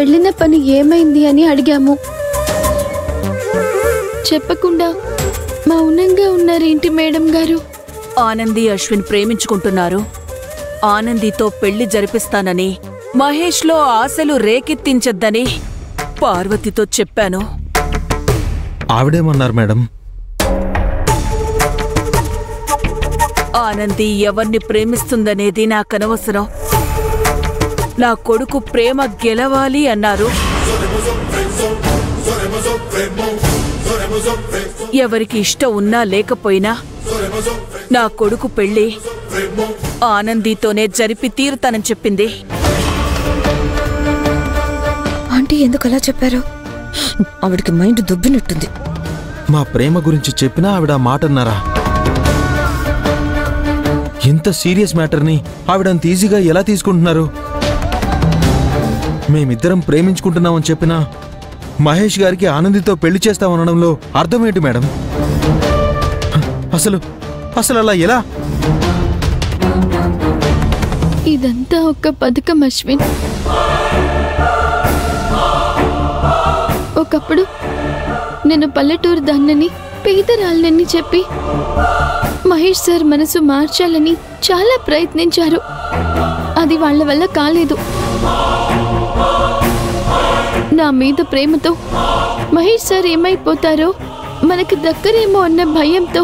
వెళ్ళిన పని ఏమైంది అని అడిగాము. చెప్పకుండా మౌనంగా ఉన్నారేంటి మేడం గారు? ఆనంది అశ్విన్ ప్రేమించుకుంటున్నారు. ఆనందితో పెళ్లి జరిపిస్తానని, మహేష్లో ఆశలు రేకెత్తించొద్దని పార్వతితో చెప్పాను. ఆవిడేమన్నారు మేడం? ఆనంది ఎవర్ని ప్రేమిస్తుందనేది నాకనవసరం. నా కొడుకు ప్రేమ గెలవాలి అన్నారు. ఎవరికి ఇష్టం ఉన్నా లేకపోయినా నా కొడుకు పెళ్లి ఆనందితోనే జరిపి తీరుతానని చెప్పింది. ఆంటీ ఎందుకు అలా చెప్పారు? ఆవిడికి మైండ్ దుబ్బినట్టుంది. మా ప్రేమ గురించి చెప్పినా ఆవిడ మాట అన్నారా? ఇంత సీరియస్ మ్యాటర్ని ఆవిడంత ఈజీగా ఎలా తీసుకుంటున్నారు? మేమిద్దరం ప్రేమించుకుంటున్నామని చెప్పినా మహేష్ గారికి ఆనందితో పెళ్లి చేస్తామనడంలో అర్థమేంటి మేడం? అసలు అలా ఎలా? ఇదంతా ఒక పథకం అశ్విన్. ఒకప్పుడు నేను పల్లెటూరు దాన్నని, పేదరాళ్ళని చెప్పి మహేష్ సార్ మనసు మార్చాలని చాలా ప్రయత్నించారు. అది వాళ్ళ వల్ల కాలేదు. నా మీద ప్రేమతో మహేష్ సార్ ఏమైపోతారో, మనకు దక్కరేమో అన్న భయంతో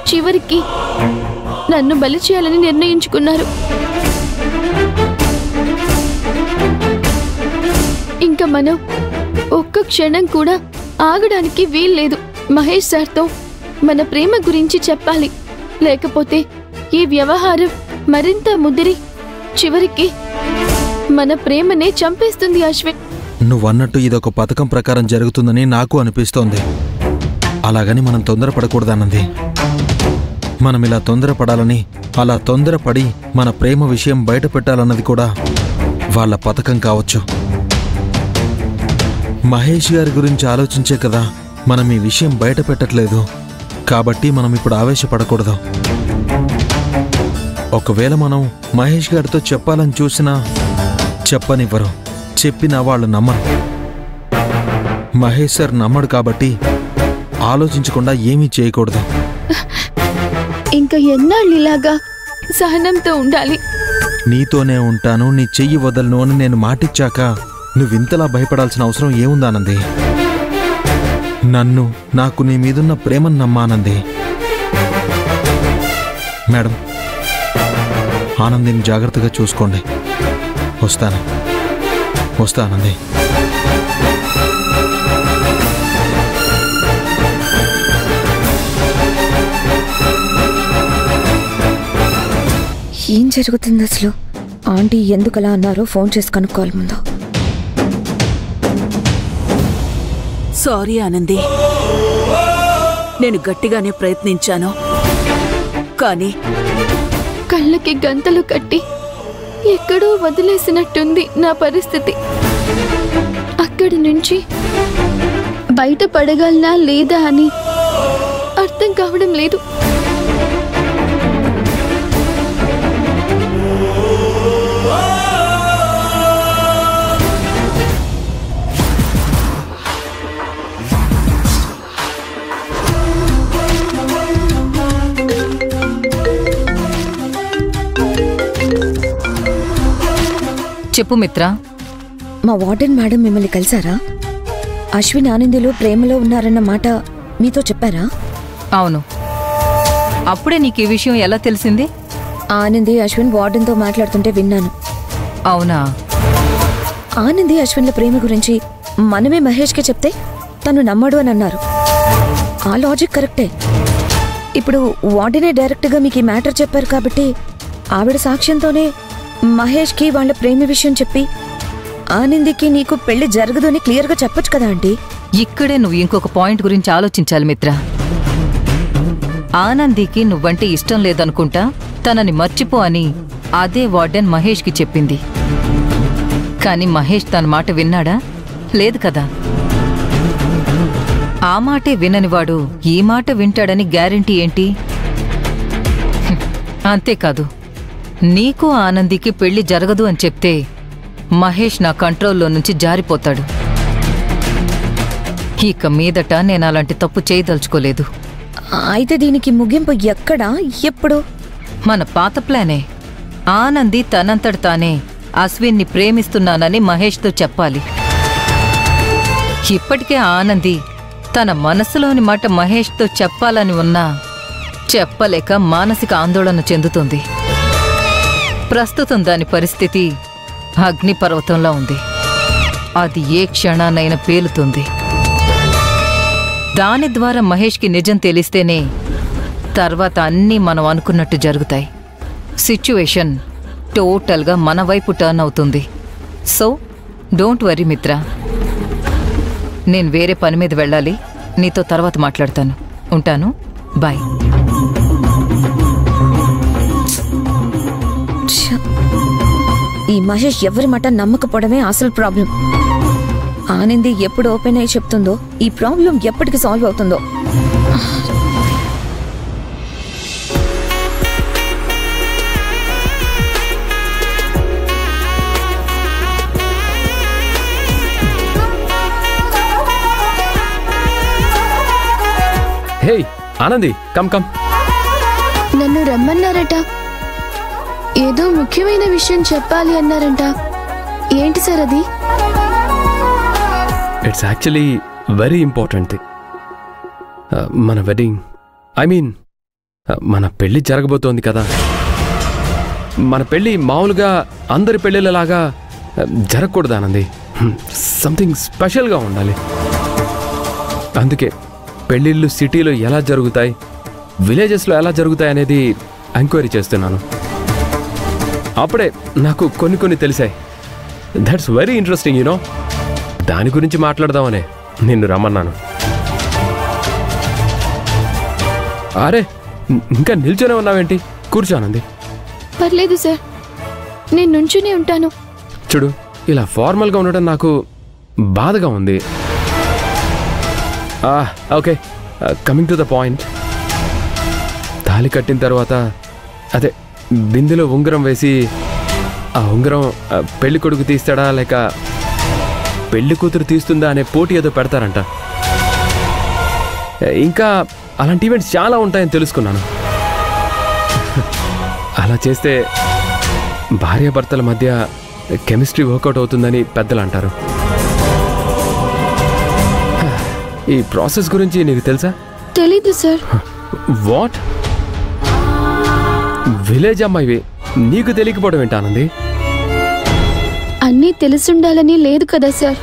చివరికి నన్ను బలి చేయాలని నిర్ణయించుకున్నారు. ఇంకా మనం ఒక్క క్షణం కూడా ఆగడానికి వీల్లేదు. మహేష్ సార్తో మన ప్రేమ గురించి చెప్పాలి. లేకపోతే ఈ వ్యవహారం మరింత ముదిరి చివరికి మన ప్రేమనే చంపేస్తుంది అశ్విన్. నువ్వన్నట్టు ఇదొక పథకం ప్రకారం జరుగుతుందని నాకు అనిపిస్తోంది. అలాగని మనం తొందరపడకూడదన్నది. మనం ఇలా తొందరపడాలని, అలా తొందరపడి మన ప్రేమ విషయం బయట పెట్టాలన్నది కూడా వాళ్ళ పథకం కావచ్చు. మహేష్ గారి గురించి ఆలోచించే కదా మనం ఈ విషయం బయట పెట్టట్లేదు. కాబట్టి మనం ఇప్పుడు ఆవేశపడకూడదు. ఒకవేళ మనం మహేష్ గారితో చెప్పాలని చూసినా చెప్పనివ్వరు. చెప్పినా వాళ్ళు నమ్మరు. మహేష్ సార్ నమ్మడు. కాబట్టి ఆలోచించకుండా ఏమీ చేయకూడదు. ఇంకా ఎన్నాళ్ళు ఇలాగా సహనంతో ఉండాలి? నీతోనే ఉంటాను, నీ చెయ్యి వదలను అని నేను మాటిచ్చాక నువ్వింతలా భయపడాల్సిన అవసరం ఏముందానంది? నన్ను, నాకు నీ మీదున్న ప్రేమను నమ్మానంది. మేడం, ఆనందిని జాగ్రత్తగా చూసుకోండి. వస్తానంది. ఏం జరుగుతుంది అసలు? ఆంటీ ఎందుకలా అన్నారో ఫోన్ చేసి కనుక్కోవాలి ముందు. సారీ ఆనంది, నేను గట్టిగానే ప్రయత్నించాను. కానీ కళ్ళకి గంతలు కట్టి ఎక్కడో వదిలేసినట్టుంది నా పరిస్థితి. అక్కడి నుంచి బయటపడగలనా లేదా అని అర్థం కావడం లేదు. చెప్పు మిత్ర. మా వార్డెన్ మేడం మిమ్మల్ని కలిసారా? అశ్విన్ ఆనందిలో ప్రేమలో ఉన్నారన్న మాట మీతో చెప్పారా? అవును. అప్పుడే నీకు ఈ విషయం ఎలా తెలిసింది? ఆనంది అశ్విన్ వార్డెన్తో మాట్లాడుతుంటే విన్నాను. అవునా? ఆనంది అశ్విన్ల ప్రేమ గురించి మనమే మహేష్కి చెప్తే తను నమ్మడు అని అన్నారు. ఆ లాజిక్ కరెక్టే. ఇప్పుడు వార్డెనే డైరెక్ట్గా మీకు ఈ మ్యాటర్ చెప్పారు కాబట్టి ఆవిడ సాక్ష్యంతోనే మహేష్కి వాళ్ళ ప్రేమ విషయం చెప్పి ఆనందికి నీకు పెళ్లి జరగదు అని క్లియర్గా చెప్పొచ్చు కదా ఆంటీ. ఇక్కడే నువ్వు ఇంకొక పాయింట్ గురించి ఆలోచించాలి మిత్ర. ఆనందికి నువ్వంటే ఇష్టం లేదనుకుంటా తనని మర్చిపో అని అదే వార్డెన్ మహేష్కి చెప్పింది. కాని మహేష్ తన మాట విన్నాడా? లేదు కదా. ఆ మాటే విననివాడు ఈ మాట వింటాడని గ్యారెంటీ ఏంటి? అంతేకాదు, నీకు ఆనందికి పెళ్లి జరగదు అని చెప్తే మహేష్ నా కంట్రోల్లో నుంచి జారిపోతాడు. ఇక మీదట నేను అలాంటి తప్పు చేయదలుచుకోలేదు. అయితే దీనికి ముగింపు ఎక్కడ, ఎప్పుడు? మన పాత ప్లానే. ఆనంది తనంతట తానే అశ్విన్ని ప్రేమిస్తున్నానని మహేష్తో చెప్పాలి. ఇప్పటికే ఆనంది తన మనసులోని మాట మహేష్తో చెప్పాలని ఉన్నా చెప్పలేక మానసిక ఆందోళన చెందుతుంది. ప్రస్తుతం దాని పరిస్థితి అగ్నిపర్వతంలా ఉంది. అది ఏ క్షణానైనా పేలుతుంది. దాని ద్వారా మహేష్కి నిజం తెలిస్తేనే తర్వాత అన్నీ మనం అనుకున్నట్టు జరుగుతాయి. సిచ్యువేషన్ టోటల్గా మన వైపు టర్న్ అవుతుంది. సో డోంట్ వరీ మిత్ర. నేను వేరే పని మీద వెళ్ళాలి. నీతో తర్వాత మాట్లాడతాను. ఉంటాను. బాయ్. ఈ మహేష్ ఎవరి మాట నమ్మకపోవడమే అసలు ప్రాబ్లం. ఆనంది ఎప్పుడు ఓపెన్ అయి చెప్తుందో ఈ ప్రాబ్లం ఎప్పటికి సాల్వ్ అవుతుందో. హే ఆనంది, కమ్ కమ్. నన్ను రమ్మన్నారట. ఏదో ముఖ్యమైన విషయం చెప్పాలి అన్నారంట. ఏంటి సార్ అది? It's actually very important thing. మన వెడ్డింగ్, ఐ మీన్ మన పెళ్ళి జరగబోతోంది కదా. మన పెళ్ళి మామూలుగా అందరి పెళ్ళిళ్ళలాగా జరగకూడదు ఆనంది. సంథింగ్ స్పెషల్గా ఉండాలి. అందుకే పెళ్ళిళ్ళు సిటీలో ఎలా జరుగుతాయి, విలేజెస్లో ఎలా జరుగుతాయి అనేది ఎంక్వైరీ చేస్తున్నాను. అప్పుడే నాకు కొన్ని తెలిసాయి. That's very interesting you know. దాని గురించి మాట్లాడదామనే నిన్ను రమ్మన్నాను. అరే ఇంకా నిల్చొనే ఉన్నావేంటి? కూర్చోనంది. పర్లేదు సార్, నేను నుంచునే ఉంటాను. చూడు, ఇలా ఫార్మల్గా ఉండటం నాకు బాధగా ఉంది. Okay, coming to the point. తాళి కట్టిన తర్వాత అదే బిందెలో ఉంగరం వేసి ఆ ఉంగరం పెళ్లి కొడుకు తీస్తాడా లేక పెళ్లి కూతురు తీస్తుందా అనే పోటీ ఏదో పెడతారంట. ఇంకా అలాంటి ఈవెంట్స్ చాలా ఉంటాయని తెలుసుకున్నాను. అలా చేస్తే భార్యాభర్తల మధ్య కెమిస్ట్రీ వర్కౌట్ అవుతుందని పెద్దలు అంటారు. ఈ ప్రాసెస్ గురించి నీకు తెలుసా? తెలీదు సార్. వాట్? విలేజ్ అమ్మాయివి నీకు తెలియకపోవడం ఏంటానంది? అన్నీ తెలుసుండాలని లేదు కదా సార్.